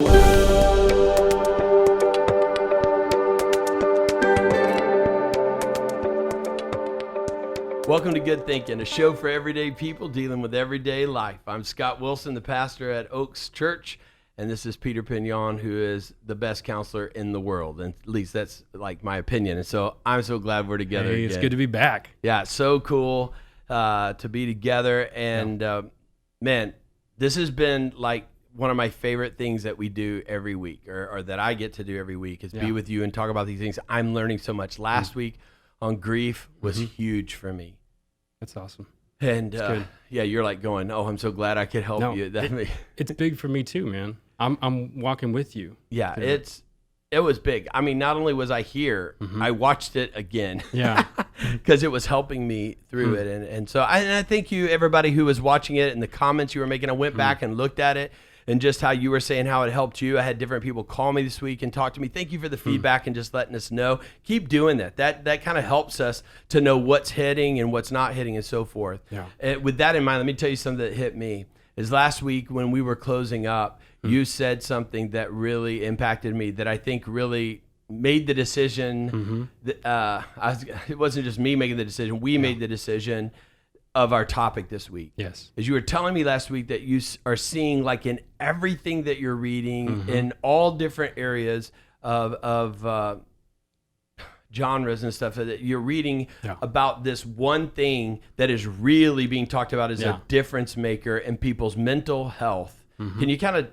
Welcome to Good Thinking, a show for everyday people dealing with everyday life. I'm Scott Wilson, the pastor at Oaks Church, and this is Peter Pignon, who is the best counselor in the world, and at least that's like my opinion. And so I'm so glad we're together again. It's good to be back. Yeah, so cool to be together. And man, this has been like one of my favorite things that we do every week, or that I get to do every week, is be with you and talk about these things. I'm learning so much. Last week on grief was huge for me. That's awesome. And you're like going, oh, I'm so glad I could help you. It's big for me too, man. I'm walking with you. Yeah, it was big. I mean, not only was I here, I watched it again. Yeah, because it was helping me through it. And so I thank you, everybody who was watching it, and the comments you were making. I went back and looked at it, and just how you were saying how it helped you. I had different people call me this week and talk to me. Thank you for the feedback and just letting us know. Keep doing that. That kind of helps us to know what's hitting and what's not hitting and so forth. Yeah. And with that in mind, let me tell you something that hit me. Is last week when we were closing up, you said something that really impacted me, that I think really made the decision. It wasn't just me making the decision. We made the decision of our topic this week. Yes. As you were telling me last week that you are seeing, like, in everything that you're reading, in all different areas of genres and stuff, that you're reading about this one thing that is really being talked about as a difference maker in people's mental health. Can you kind of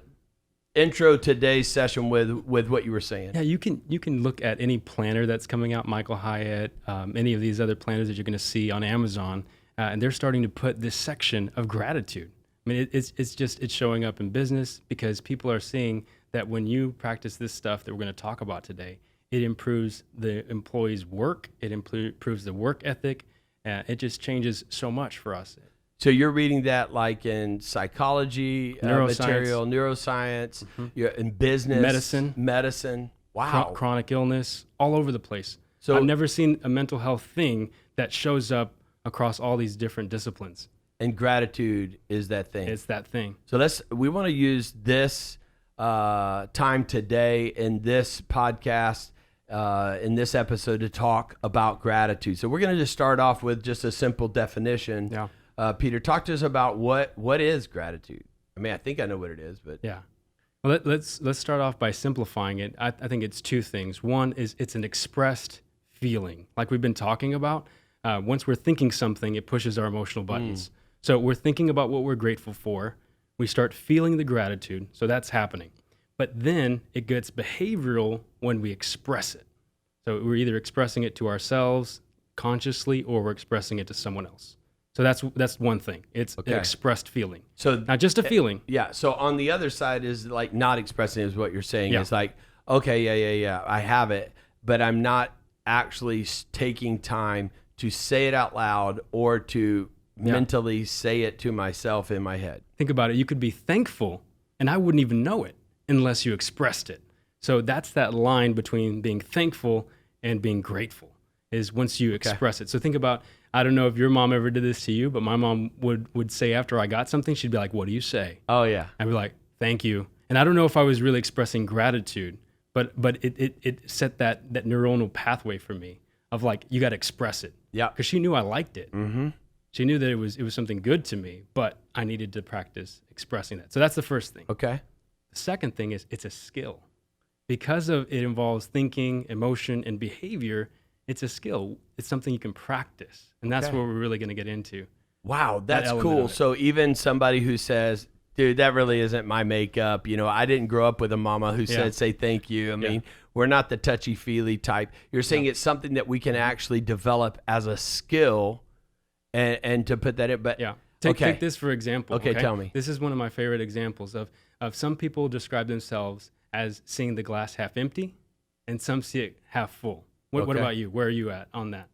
intro today's session with what you were saying? Yeah, you can look at any planner that's coming out, Michael Hyatt, any of these other planners that you're going to see on Amazon. And they're starting to put this section of gratitude. I mean, it's showing up in business, because people are seeing that when you practice this stuff that we're going to talk about today, it improves the employee's work. It improves the work ethic. It just changes so much for us. So you're reading that like in psychology, material, neuroscience, in business, medicine. Wow. Chronic illness, all over the place. So I've never seen a mental health thing that shows up across all these different disciplines. And gratitude is that thing. It's that thing. So we want to use this time today in this podcast, in this episode, to talk about gratitude. So we're going to just start off with just a simple definition. Yeah. Peter, talk to us about what is gratitude. I mean, I think I know what it is, but yeah. Well, let's start off by simplifying it. I think it's two things. One is it's an expressed feeling, like we've been talking about. Once we're thinking something, it pushes our emotional buttons. So we're thinking about what we're grateful for. We start feeling the gratitude. So that's happening. But then it gets behavioral when we express it. So we're either expressing it to ourselves consciously, or we're expressing it to someone else. So that's one thing. It's an expressed feeling. So not just a feeling. Yeah. So on the other side is like not expressing is what you're saying. Yeah. It's like, okay, yeah, I have it, but I'm not actually taking time to say it out loud, or to mentally say it to myself in my head. Think about it. You could be thankful, and I wouldn't even know it unless you expressed it. So that's that line between being thankful and being grateful, is once you express it. So think about, I don't know if your mom ever did this to you, but my mom would say after I got something, she'd be like, what do you say? Oh, yeah. I'd be like, thank you. And I don't know if I was really expressing gratitude, but it set that neuronal pathway for me of like, you got to express it. Yeah. Because she knew I liked it. She knew that it was something good to me, but I needed to practice expressing that. So that's the first thing. Okay. The second thing is it's a skill. Because it involves thinking, emotion, and behavior, it's a skill. It's something you can practice. And that's what we're really going to get into. Wow, that's cool. So even somebody who says, dude, that really isn't my makeup. You know, I didn't grow up with a mama who said, say thank you. I mean, we're not the touchy-feely type. You're saying it's something that we can actually develop as a skill, and to put that in. But take this for example. Okay, tell me. This is one of my favorite examples of some people describe themselves as seeing the glass half empty, and some see it half full. What about you? Where are you at on that?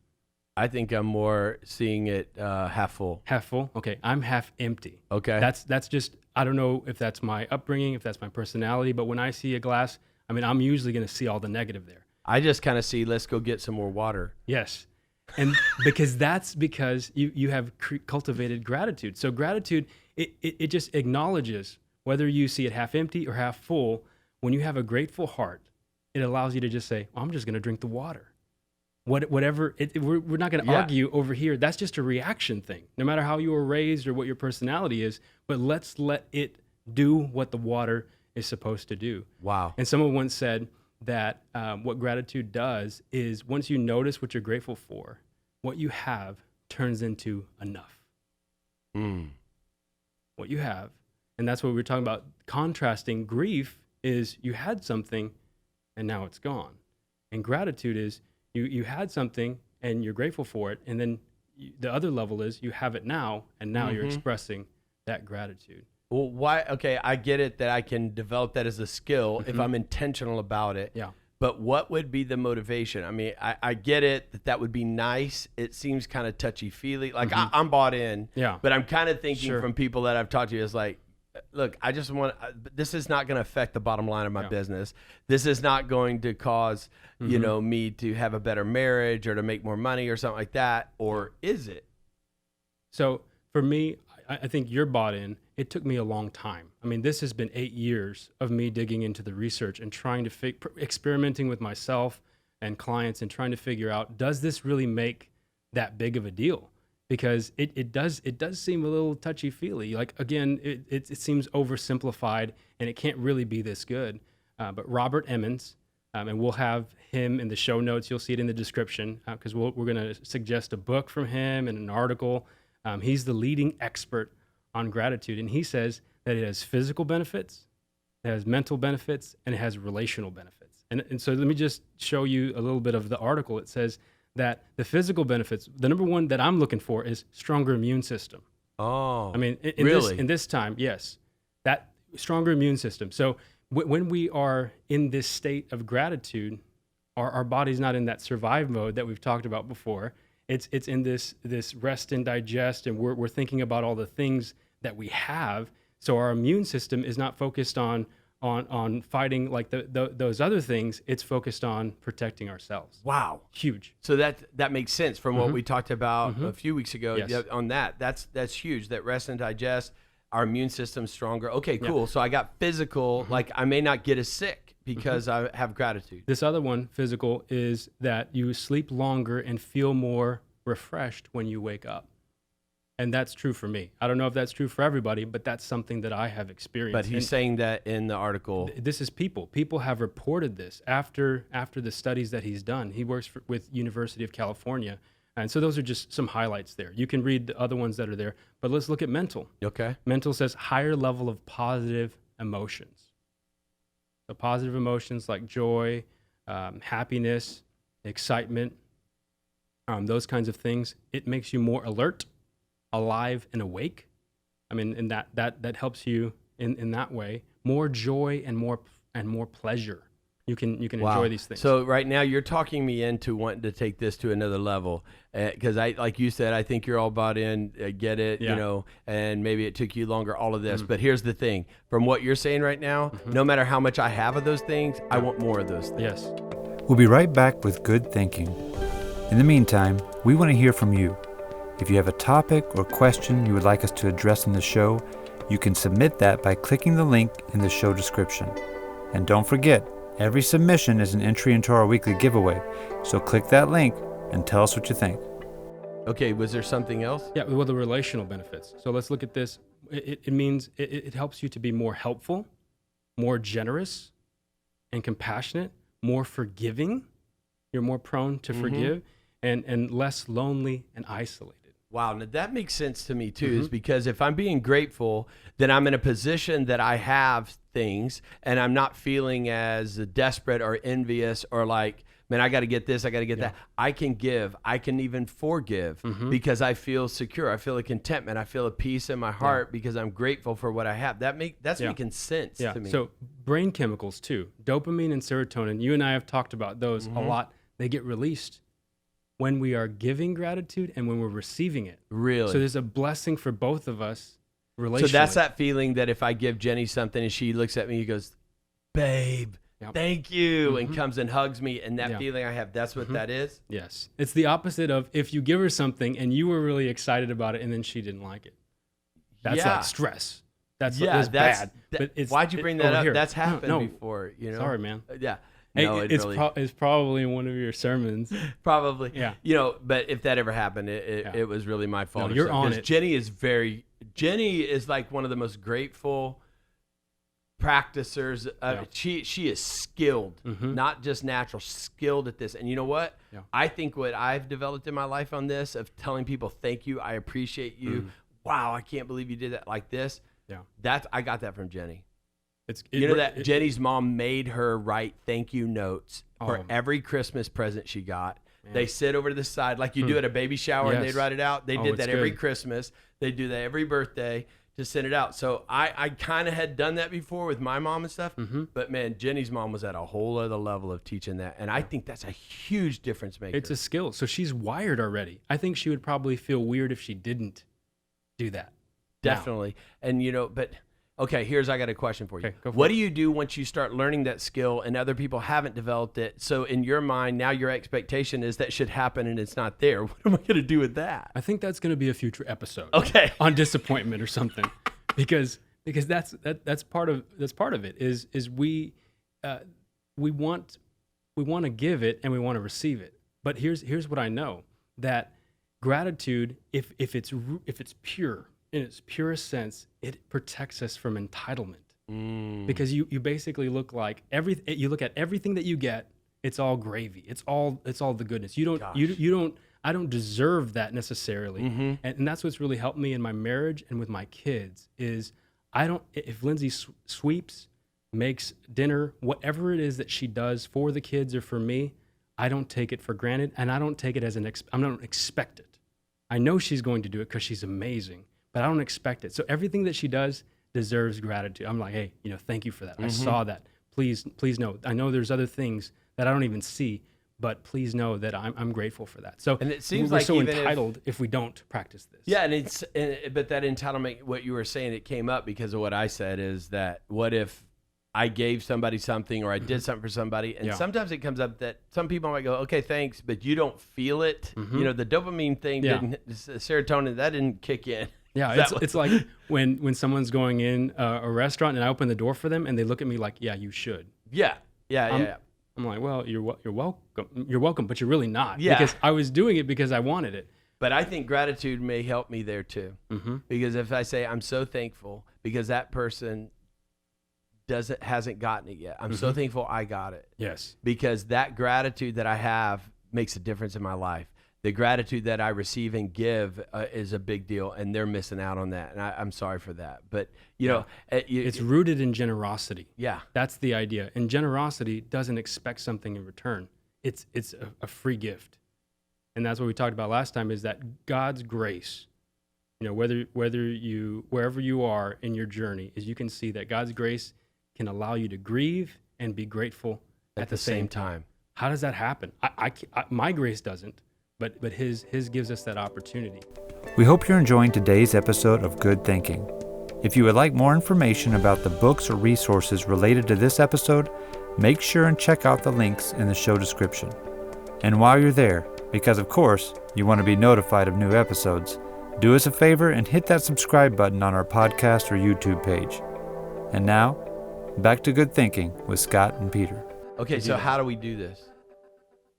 I think I'm more seeing it half full. Half full? Okay, I'm half empty. Okay. That's just, I don't know if that's my upbringing, if that's my personality, but when I see a glass, I mean, I'm usually going to see all the negative there. I just kind of see, let's go get some more water. Yes. And because you have cultivated gratitude. So gratitude, it just acknowledges whether you see it half empty or half full, When you have a grateful heart, it allows you to just say, I'm just going to drink the water. Whatever, we're not going to argue over here. That's just a reaction thing, no matter how you were raised or what your personality is. But let's let it do what the water is supposed to do. Wow. And someone once said that what gratitude does is once you notice what you're grateful for, what you have turns into enough. What you have. And that's what we're talking about. Contrasting grief is you had something and now it's gone. And gratitude is you had something and you're grateful for it. And then the other level is you have it now and now you're expressing that gratitude. Well, why? Okay, I get it that I can develop that as a skill if I'm intentional about it. Yeah. But what would be the motivation? I mean, I get it that would be nice. It seems kind of touchy-feely. Like, I'm bought in. Yeah. But I'm kind of thinking from people that I've talked to is like, look, I just want, this is not going to affect the bottom line of my business. This is not going to cause, you know, me to have a better marriage or to make more money or something like that. Or is it? So for me, I think you're bought in. It took me a long time. I mean, this has been 8 years of me digging into the research and trying to experimenting with myself and clients and trying to figure out, does this really make that big of a deal? Because it does seem a little touchy-feely. Like, again, it seems oversimplified and it can't really be this good. But Robert Emmons, and we'll have him in the show notes. You'll see it in the description because we're going to suggest a book from him and an article. He's the leading expert on gratitude, and he says that it has physical benefits, it has mental benefits, and it has relational benefits. And so let me just show you a little bit of the article. It says that the physical benefits, the number one that I'm looking for is stronger immune system. Oh, I mean, in this time, yes, that stronger immune system. So when we are in this state of gratitude, our body's not in that survive mode that we've talked about before. It's in this rest and digest, and we're thinking about all the things that we have. So our immune system is not focused on fighting like those other things. It's focused on protecting ourselves. Wow, huge. So that makes sense from what we talked about a few weeks ago. Yes. Yeah, on that, that's huge. That rest and digest, our immune system's stronger. Okay, cool. Yeah. So I got physical. Like I may not get as sick because I have gratitude. This other one, physical, is that you sleep longer and feel more refreshed when you wake up. And that's true for me. I don't know if that's true for everybody, but that's something that I have experienced. But he's saying that in the article. This is people. People have reported this after the studies that he's done. He works with University of California. And so those are just some highlights there. You can read the other ones that are there. But let's look at mental. Okay. Mental says higher level of positive emotions. So positive emotions like joy, happiness, excitement, those kinds of things. It makes you more alert, alive, and awake. I mean, and that helps you in that way. More joy and more pleasure. You can enjoy these things. So right now you're talking me into wanting to take this to another level because I, like you said, I think you're all bought in, get it, you know, and maybe it took you longer, all of this. But here's the thing: from what you're saying right now, no matter how much I have of those things, I want more of those things. Yes. We'll be right back with Good Thinking. In the meantime, we want to hear from you. If you have a topic or question you would like us to address in the show, you can submit that by clicking the link in the show description. And don't forget, every submission is an entry into our weekly giveaway, so click that link and tell us what you think. Okay, was there something else? Yeah, well, the relational benefits. So let's look at this. It means it helps you to be more helpful, more generous and compassionate, more forgiving. You're more prone to forgive and less lonely and isolated. Wow, now that makes sense to me too, is because if I'm being grateful, then I'm in a position that I have things and I'm not feeling as desperate or envious or like, man, I got to get this, I got to get that. I can give, I can even forgive because I feel secure. I feel a contentment. I feel a peace in my heart because I'm grateful for what I have. That's making sense to me. So brain chemicals too, dopamine and serotonin, you and I have talked about those a lot. They get released when we are giving gratitude and when we're receiving it. Really? So there's a blessing for both of us relationally. So that's that feeling that if I give Jenny something and she looks at me, he goes, babe, thank you, and comes and hugs me, and that feeling I have, that's what that is? Yes. It's the opposite of if you give her something and you were really excited about it and then she didn't like it. That's like stress. That's Yeah, bad. But it's, why'd you bring that up? here. That's happened No, before, you know? Sorry, man. Yeah. Hey, No, it's probably in one of your sermons. probably. Yeah. You know, but if that ever happened, it was really my fault. No, you're on it. Jenny is like one of the most grateful practicers. She is skilled, not just natural, skilled at this. And you know what? Yeah. I think what I've developed in my life on this of telling people, thank you, I appreciate you. Wow, I can't believe you did that like this. Yeah. I got that from Jenny. It, Jenny's mom made her write thank you notes for Oh. every Christmas present she got. Man. They sit over to the side like you do at a baby shower and Yes. they'd write it out. They Oh, did it's that every good. Christmas. They do that every birthday to send it out. So I kind of had done that before with my mom and stuff. But man, Jenny's mom was at a whole other level of teaching that. And I think that's a huge difference maker. It's a skill. So she's wired already. I think she would probably feel weird if she didn't do that. Definitely. And you know, but okay, I got a question for you. Okay, go for What it. do you do once you start learning that skill and other people haven't developed it? So in your mind, now your expectation is that should happen and it's not there. What am I going to do with that? I think that's going to be a future episode. Okay. On disappointment or something, because that's part of it is we want to give it and we want to receive it. But here's what I know, that gratitude, if it's pure in its purest sense, it protects us from entitlement. Because you basically look like you look at everything that you get, it's all gravy. It's all the goodness. I don't deserve that necessarily. And that's what's really helped me in my marriage and with my kids is if Lindsay sweeps, makes dinner, whatever it is that she does for the kids or for me, I don't take it for granted, and I don't take it as I don't expect it. I know she's going to do it because she's amazing, but I don't expect it. So everything that she does deserves gratitude. I'm like, hey, thank you for that. I saw that. Please know. I know there's other things that I don't even see, but please know that I'm grateful for that. So And it seems we're like so even entitled if we don't practice this. Yeah, but that entitlement, what you were saying, it came up because of what I said is that what if I gave somebody something or I did something for somebody, and sometimes it comes up that some people might go, okay, thanks, but you don't feel it. The dopamine thing, serotonin, that didn't kick in. Yeah, it's like when someone's going in a restaurant and I open the door for them and they look at me like, yeah, you should. Yeah. I'm like, well, you're welcome, but you're really not. Yeah. Because I was doing it because I wanted it. But I think gratitude may help me there too. Because if I say I'm so thankful because that person hasn't gotten it yet, I'm so thankful I got it. Yes. Because that gratitude that I have makes a difference in my life. The gratitude that I receive and give is a big deal, and they're missing out on that. And I'm sorry for that. But, it's rooted in generosity. Yeah. That's the idea. And generosity doesn't expect something in return. It's a free gift. And that's what we talked about last time, is that God's grace, wherever you are in your journey, is you can see that God's grace can allow you to grieve and be grateful at the same time. How does that happen? My grace doesn't. But his gives us that opportunity. We hope you're enjoying today's episode of Good Thinking. If you would like more information about the books or resources related to this episode, make sure and check out the links in the show description. And while you're there, because of course you want to be notified of new episodes, do us a favor and hit that subscribe button on our podcast or YouTube page. And now, back to Good Thinking with Scott and Peter. Okay, so how do we do this?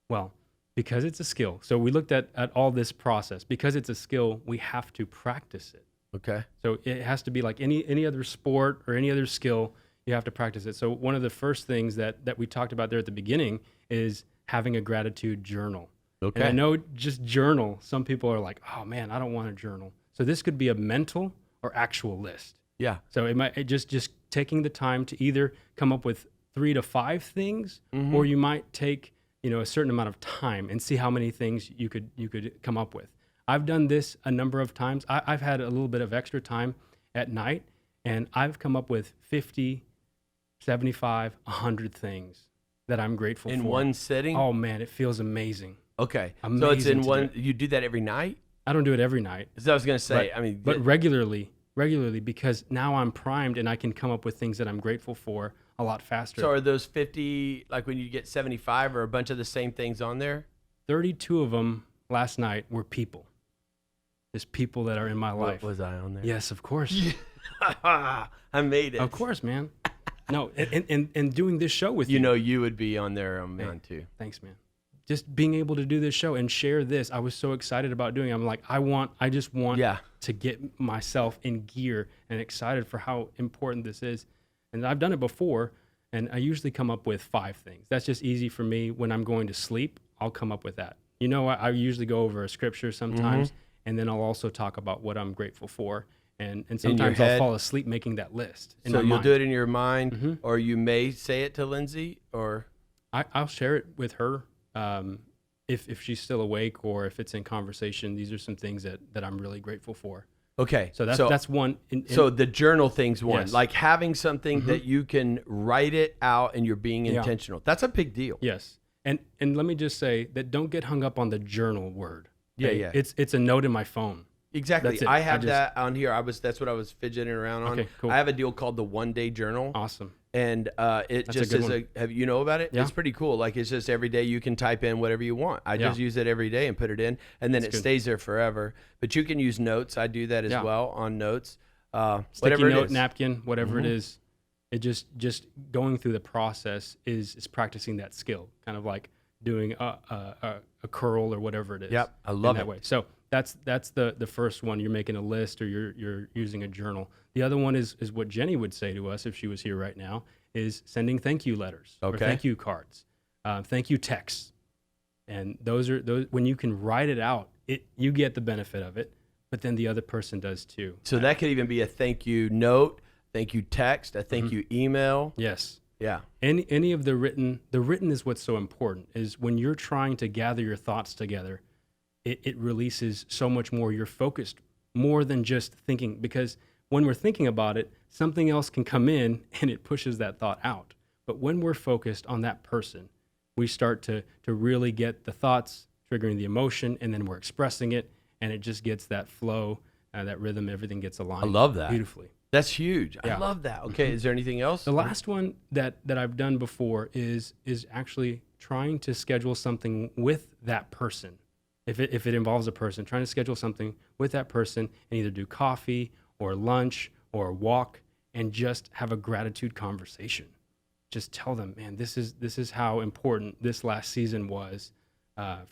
Well, because it's a skill. So we looked at all this process. Because it's a skill, we have to practice it. Okay. So it has to be like any other sport or any other skill, you have to practice it. So one of the first things that we talked about there at the beginning is having a gratitude journal. Okay. And I know just journal, some people are like, oh man, I don't want a journal. So this could be a mental or actual list. Yeah. So it just taking the time to either come up with 3 to 5 things, or you might take a certain amount of time and see how many things you could come up with. I've done this a number of times. I've had a little bit of extra time at night, and I've come up with 50, 75, 100 things that I'm grateful for. In one sitting? Oh man, it feels amazing. Okay. Amazing so it's in to one, do. you do that every night? I don't do it every night. So I was going to say, but regularly, because now I'm primed and I can come up with things that I'm grateful for a lot faster. So are those 50, like when you get 75, or a bunch of the same things on there? 32 of them last night were people. There's people that are in my life. Was I on there? Yes, of course. I made it. Of course, man. No, and doing this show with you. You know, you would be on there, man, too. Thanks, man. Just being able to do this show and share this, I was so excited about doing it. I'm like, I just want to get myself in gear and excited for how important this is. And I've done it before, and I usually come up with 5 things. That's just easy for me. When I'm going to sleep, I'll come up with that. You know, I usually go over a scripture sometimes, and then I'll also talk about what I'm grateful for. And sometimes I'll fall asleep making that list. So you'll do it in your mind, or you may say it to Lindsay, or I'll share it with her if she's still awake, or if it's in conversation. These are some things that I'm really grateful for. Okay, so that's one. So the journal thing's one, yes. like having something that you can write it out and you're being intentional. That's a big deal. Yes, and let me just say that don't get hung up on the journal word. Yeah. It's a note in my phone. Exactly. I have that on here. That's what I was fidgeting around on. Okay, cool. I have a deal called the 1 Day Journal. Awesome. And it That's just is have you know about it? Yeah. It's pretty cool. Like, it's just every day you can type in whatever you want. I just use it every day and put it in, and then it stays there forever. But you can use notes. I do that as well on notes. Sticky note, napkin, whatever it is. It just going through the process is practicing that skill, kind of like doing a curl or whatever it is. Yep, I love that it. way. So that's the first one. You're making a list, or you're using a journal. The other one is what Jenny would say to us if she was here right now, is sending thank you letters or thank you cards, thank you texts. And those when you can write it out, you get the benefit of it, but then the other person does too. So that could even be a thank you note, thank you text, a thank you email. Yes. Yeah. Any of the written is what's so important, is when you're trying to gather your thoughts together, it releases so much more. You're focused more than just thinking, because when we're thinking about it, something else can come in and it pushes that thought out. But when we're focused on that person, we start to really get the thoughts triggering the emotion, and then we're expressing it, and it just gets that flow, that rhythm, everything gets aligned. I love that. Beautifully. That's huge. Yeah. I love that. Okay, is there anything else? The last one that I've done before is actually trying to schedule something with that person. If it involves a person, trying to schedule something with that person and either do coffee or lunch or a walk and just have a gratitude conversation. Just tell them, man, this is how important this last season was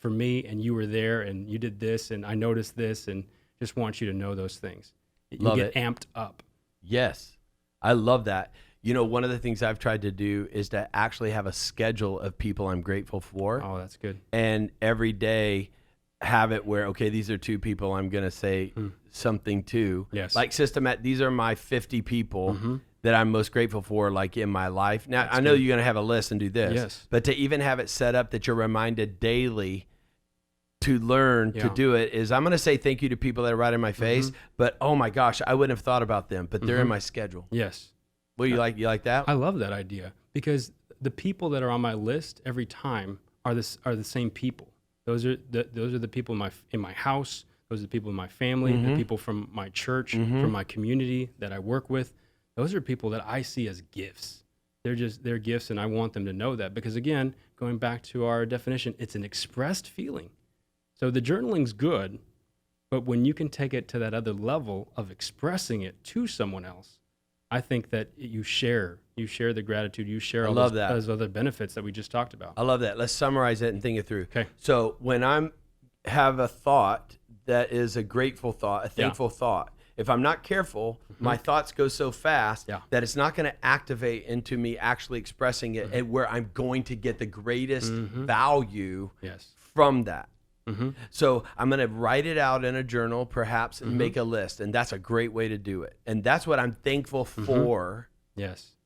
for me, and you were there and you did this and I noticed this, and just want you to know those things. You get amped up. Yes, I love that. You know, one of the things I've tried to do is to actually have a schedule of people I'm grateful for. Oh, that's good. And every day have it where, okay, these are 2 people I'm going to say something to. Yes. Like these are my 50 people that I'm most grateful for, like, in my life. Now, I know you're going to have a list and do this. Yes. But to even have it set up that you're reminded daily to learn to do it is, I'm going to say thank you to people that are right in my face, but oh my gosh, I wouldn't have thought about them, but they're in my schedule. Yes. What do you like? You like that? I love that idea, because the people that are on my list every time are the same people. Those are the people in my house. Those are the people in my family, the people from my church, from my community that I work with. Those are people that I see as gifts. They're gifts, and I want them to know that, because, again, going back to our definition, it's an expressed feeling. So the journaling's good, but when you can take it to that other level of expressing it to someone else, I think that you share the gratitude, you share all those other benefits that we just talked about. I love that. Let's summarize it and think it through. Okay. So when I have a thought that is a grateful thought, a thankful thought, if I'm not careful, my thoughts go so fast that it's not going to activate into me actually expressing it, and where I'm going to get the greatest value from that. So I'm going to write it out in a journal, perhaps, and make a list. And that's a great way to do it. And that's what I'm thankful for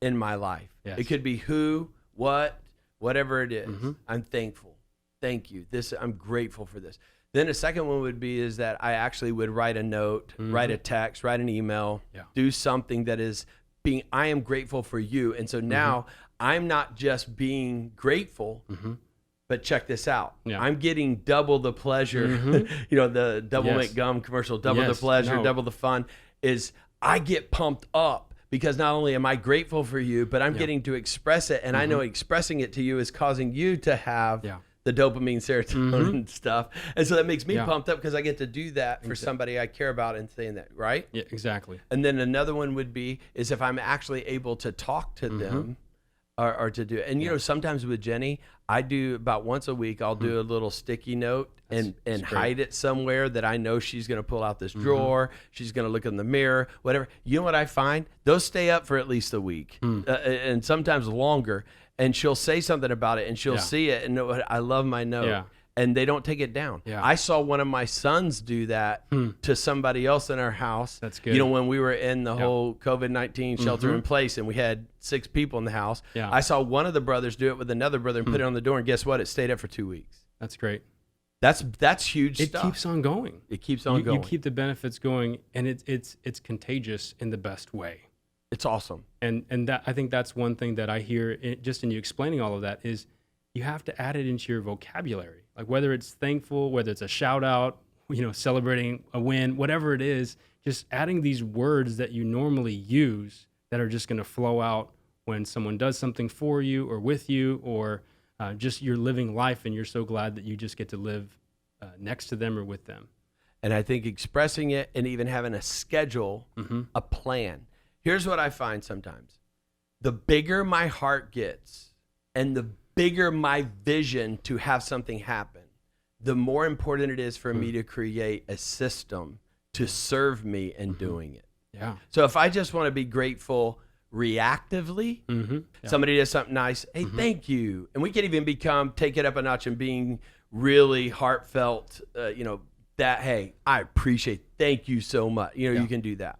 in my life. It could be who, what, whatever it is. I'm thankful. Thank you. I'm grateful for this. Then the second one would be is that I actually would write a note, write a text, write an email, do something that is I am grateful for you. And so now I'm not just being grateful, but check this out. I'm getting double the pleasure. You know, the Double Mint Gum commercial, double the pleasure, double the fun, is I get pumped up because not only am I grateful for you, but I'm getting to express it. And I know expressing it to you is causing you to have the dopamine, serotonin stuff. And so that makes me Yeah. pumped up because I get to do that for somebody I care about and saying that, right? Yeah, exactly. And then another one would be is if I'm actually able to talk to them or to do it. And, you know, sometimes with Jenny, I do about once a week, I'll do a little sticky note and great. hide it somewhere that I know she's going to pull out this drawer. She's going to look in the mirror, whatever. You know what I find? Those stay up for at least a week and sometimes longer. And she'll say something about it and she'll see it. And I love my note. Yeah. And they don't take it down. Yeah. I saw one of my sons do that to somebody else in our house. That's good. You know, when we were in the whole COVID-19 shelter in place and we had 6 people in the house, Yeah. I saw one of the brothers do it with another brother and put it on the door. And guess what? It stayed up for 2 weeks. That's great. That's huge It stuff. keeps on going. It keeps on going. You keep the benefits going, and it's contagious in the best way. It's awesome. And that, I think that's one thing that I hear just in you explaining all of that is you have to add it into your vocabulary. Like whether it's thankful, whether it's a shout out, you know, celebrating a win, whatever it is, just adding these words that you normally use that are just going to flow out when someone does something for you or with you, or just you're living life and you're so glad that you just get to live next to them or with them. And I think expressing it and even having a schedule, a plan. Here's what I find sometimes. The bigger my heart gets and the bigger my vision to have something happen, the more important it is for me to create a system to serve me in doing it. Yeah. So if I just want to be grateful reactively, somebody does something nice, hey, thank you. And we can even take it up a notch and being really heartfelt, that, hey, I appreciate, thank you so much. You can do that.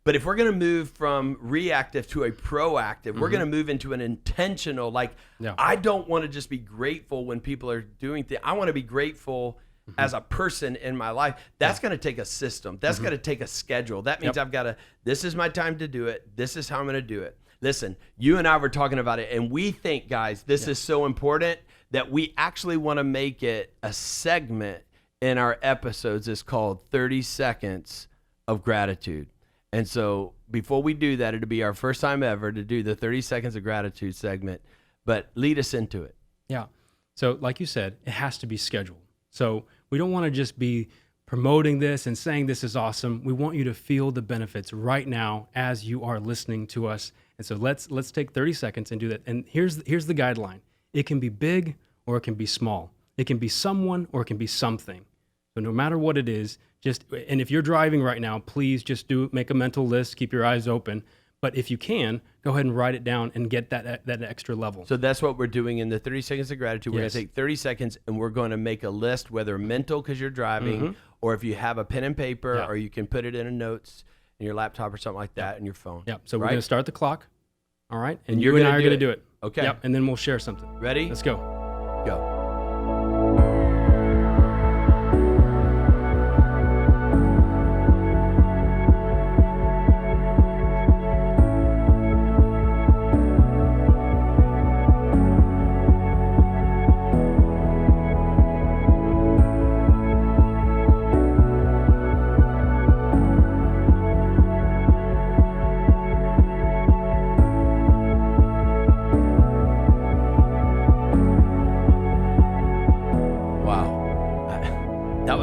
But if we're going to move from reactive to a proactive, we're going to move into an intentional, I don't want to just be grateful when people are doing things. I want to be grateful as a person in my life. That's going to take a system. That's going to take a schedule. That means I've got to, this is my time to do it. This is how I'm going to do it. Listen, you and I were talking about it, and we think, guys, this is so important that we actually want to make it a segment in our episodes. It's called 30 Seconds of Gratitude. And so before we do that, it'll be our first time ever to do the 30 Seconds of Gratitude segment, but lead us into it. Yeah. So like you said, it has to be scheduled. So we don't want to just be promoting this and saying this is awesome. We want you to feel the benefits right now as you are listening to us. And so let's take 30 seconds and do that. And here's the guideline. It can be big or it can be small. It can be someone or it can be something. So no matter what it is, and if you're driving right now, please just make a mental list, keep your eyes open. But if you can, go ahead and write it down and get that extra level. So that's what we're doing in the 30 Seconds of Gratitude. We're going to take 30 seconds and we're going to make a list, whether mental because you're driving, or if you have a pen and paper, or you can put it in a notes in your laptop or something like that in your phone. Yeah. So we're going to start the clock. All right. And you're you and I gonna are going to do it. Okay. Yep. And then we'll share something. Ready? Let's go. Go.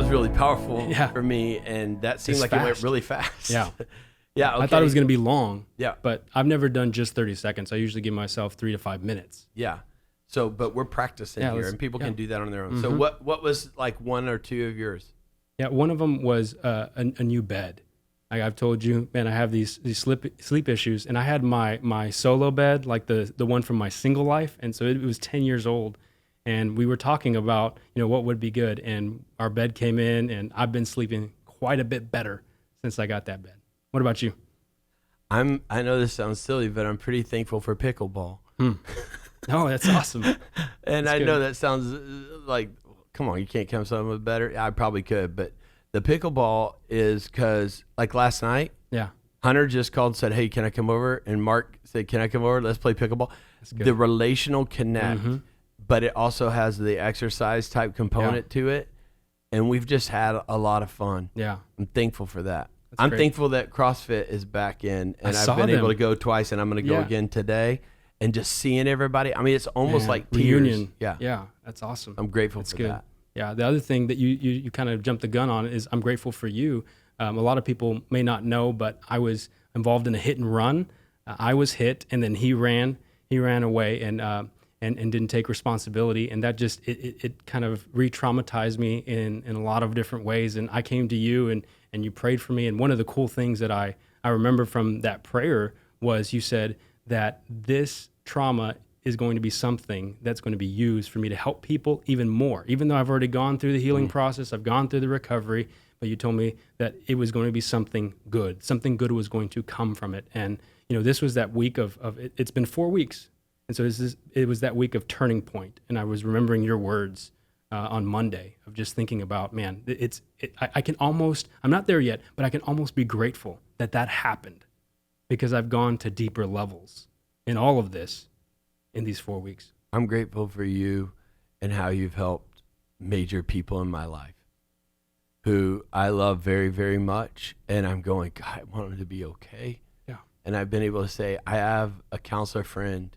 Really powerful for me, and that seemed like it went really fast. Yeah. Yeah. Okay. I thought it was going to be long. Yeah. But I've never done just 30 seconds. I usually give myself 3 to 5 minutes. Yeah. So, but we're practicing here, and people can do that on their own. So, what was like 1 or 2 of yours? Yeah. One of them was a new bed. I've told you, man, I have these sleep issues, and I had my solo bed, like the one from my single life, and so it was 10 years old. And we were talking about, what would be good. And our bed came in, and I've been sleeping quite a bit better since I got that bed. What about you? I know this sounds silly, but I'm pretty thankful for pickleball. Oh, that's awesome. And I know that sounds like, come on, you can't come something with better. I probably could, but the pickleball is because, like last night, Hunter just called and said, hey, can I come over? And Mark said, can I come over? Let's play pickleball. The relational connect. But it also has the exercise type component to it. And we've just had a lot of fun. Yeah. I'm thankful for that. I'm thankful that CrossFit is back in, and I've been able to go twice, and I'm going to go again today. and just seeing everybody. I mean, it's almost Man, like tears. reunion. Yeah. Yeah, that's awesome. I'm grateful That's for good. that. Yeah, the other thing that you kind of jumped the gun on is I'm grateful for you. A lot of people may not know, but I was involved in a hit and run. I was hit, and then he ran away and didn't take responsibility, and that just it kind of re-traumatized me in a lot of different ways. And I came to you, and you prayed for me. And one of the cool things that I remember from that prayer was you said that this trauma is going to be something that's going to be used for me to help people even more. Even though I've already gone through the healing process, I've gone through the recovery, but you told me that it was going to be something good. Something good was going to come from it. And, this was that week of it's been 4 weeks. And so it was that week of turning point. And I was remembering your words on Monday of just thinking about, man, I can almost, I'm not there yet, but I can almost be grateful that happened because I've gone to deeper levels in all of this in these 4 weeks. I'm grateful for you and how you've helped major people in my life who I love very, very much. And I'm going, God, I want them to be okay. Yeah. And I've been able to say, I have a counselor friend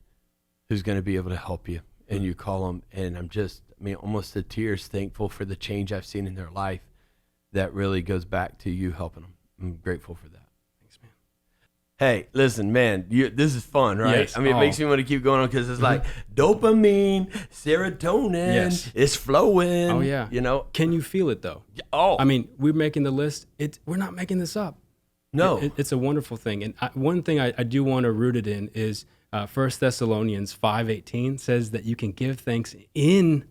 who's going to be able to help you. And you call them, and I'm just, almost to tears, thankful for the change I've seen in their life that really goes back to you helping them. I'm grateful for that. Hey, listen, man, this is fun, right? Yes. It makes me want to keep going on because it's like dopamine, serotonin, Yes. it's flowing. Oh, yeah. Can you feel it, though? Oh. We're making the list. We're not making this up. No. It's a wonderful thing. And one thing I do want to root it in is 1 Thessalonians 5:18 says that you can give thanks in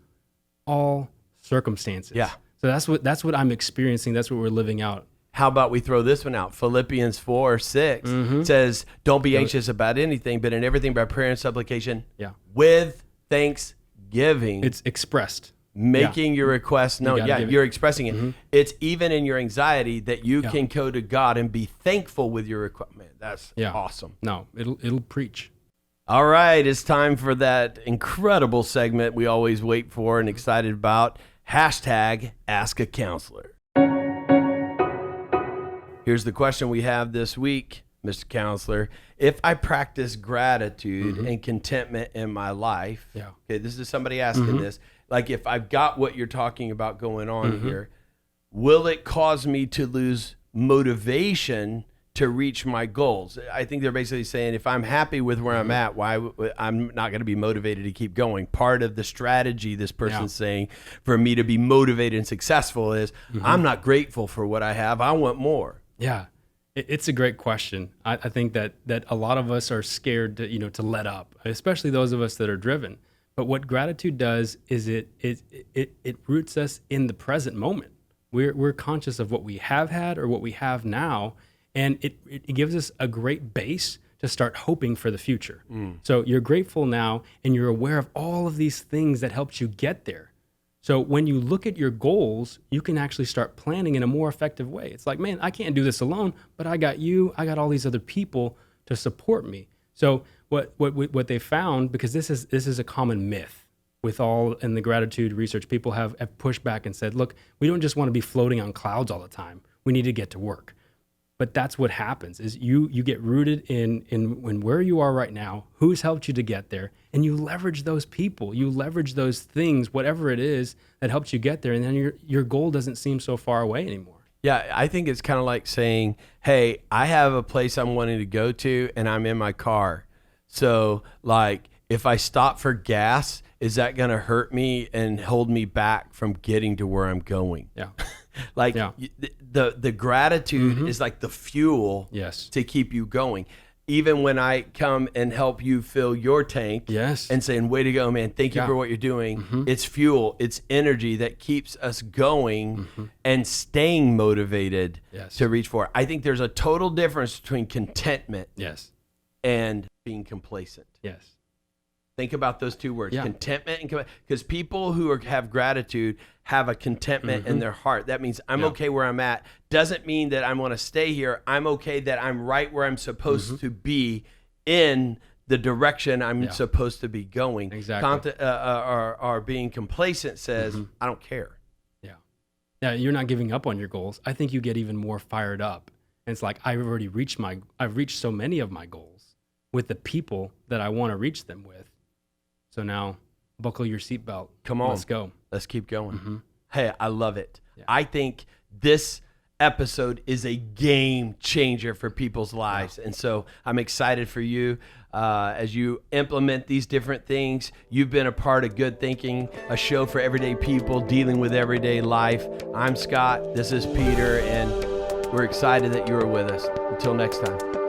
all circumstances. Yeah. So that's what I'm experiencing. That's what we're living out. How about we throw this one out? Philippians 4:6 says, don't be anxious about anything, but in everything by prayer and supplication with thanksgiving. It's expressed. Making your request known. You're expressing it. It's even in your anxiety that you can go to God and be thankful with your request. Man, that's awesome. No, it'll preach. All right, it's time for that incredible segment we always wait for and excited about. Hashtag Ask a Counselor. Here's the question we have this week, Mr. Counselor. If I practice gratitude and contentment in my life, okay, this is somebody asking this, like if I've got what you're talking about going on here, will it cause me to lose motivation to reach my goals? I think they're basically saying if I'm happy with where I'm at, I'm not going to be motivated to keep going. Part of the strategy this person's saying for me to be motivated and successful is I'm not grateful for what I have. I want more. Yeah, it's a great question. I think that a lot of us are scared to let up, especially those of us that are driven. But what gratitude does is it roots us in the present moment. We're conscious of what we have had or what we have now, and it gives us a great base to start hoping for the future. So you're grateful now, and you're aware of all of these things that helped you get there. So when you look at your goals, you can actually start planning in a more effective way. It's like, man, I can't do this alone, but I got you. I got all these other people to support me. So what they found, because this is a common myth with all in the gratitude research, people have pushed back and said, look, we don't just want to be floating on clouds all the time. We need to get to work. But that's what happens is you get rooted in where you are right now, who's helped you to get there, and you leverage those people, you leverage those things, whatever it is that helped you get there, and then your goal doesn't seem so far away anymore. Yeah, I think it's kind of like saying, hey, I have a place I'm wanting to go to, and I'm in my car. So, like, if I stop for gas, is that going to hurt me and hold me back from getting to where I'm going? Yeah. The gratitude is like the fuel to keep you going. Even when I come and help you fill your tank and saying, way to go, man, thank you for what you're doing. It's fuel, it's energy that keeps us going and staying motivated to reach for it. I think there's a total difference between contentment and being complacent. Think about those two words, contentment and because people who have gratitude have a contentment in their heart. That means I'm okay where I'm at. Doesn't mean that I want to stay here. I'm okay that I'm right where I'm supposed to be in the direction I'm supposed to be going. Exactly. Or being complacent says, I don't care. Yeah, you're not giving up on your goals. I think you get even more fired up. And it's like, I've reached so many of my goals with the people that I want to reach them with. So now buckle your seatbelt. Come on. Let's go. Let's keep going. Mm-hmm. Hey, I love it. Yeah. I think this episode is a game changer for people's lives. And so I'm excited for you as you implement these different things. You've been a part of Good Thinking, a show for everyday people dealing with everyday life. I'm Scott. This is Peter, and we're excited that you are with us. Until next time.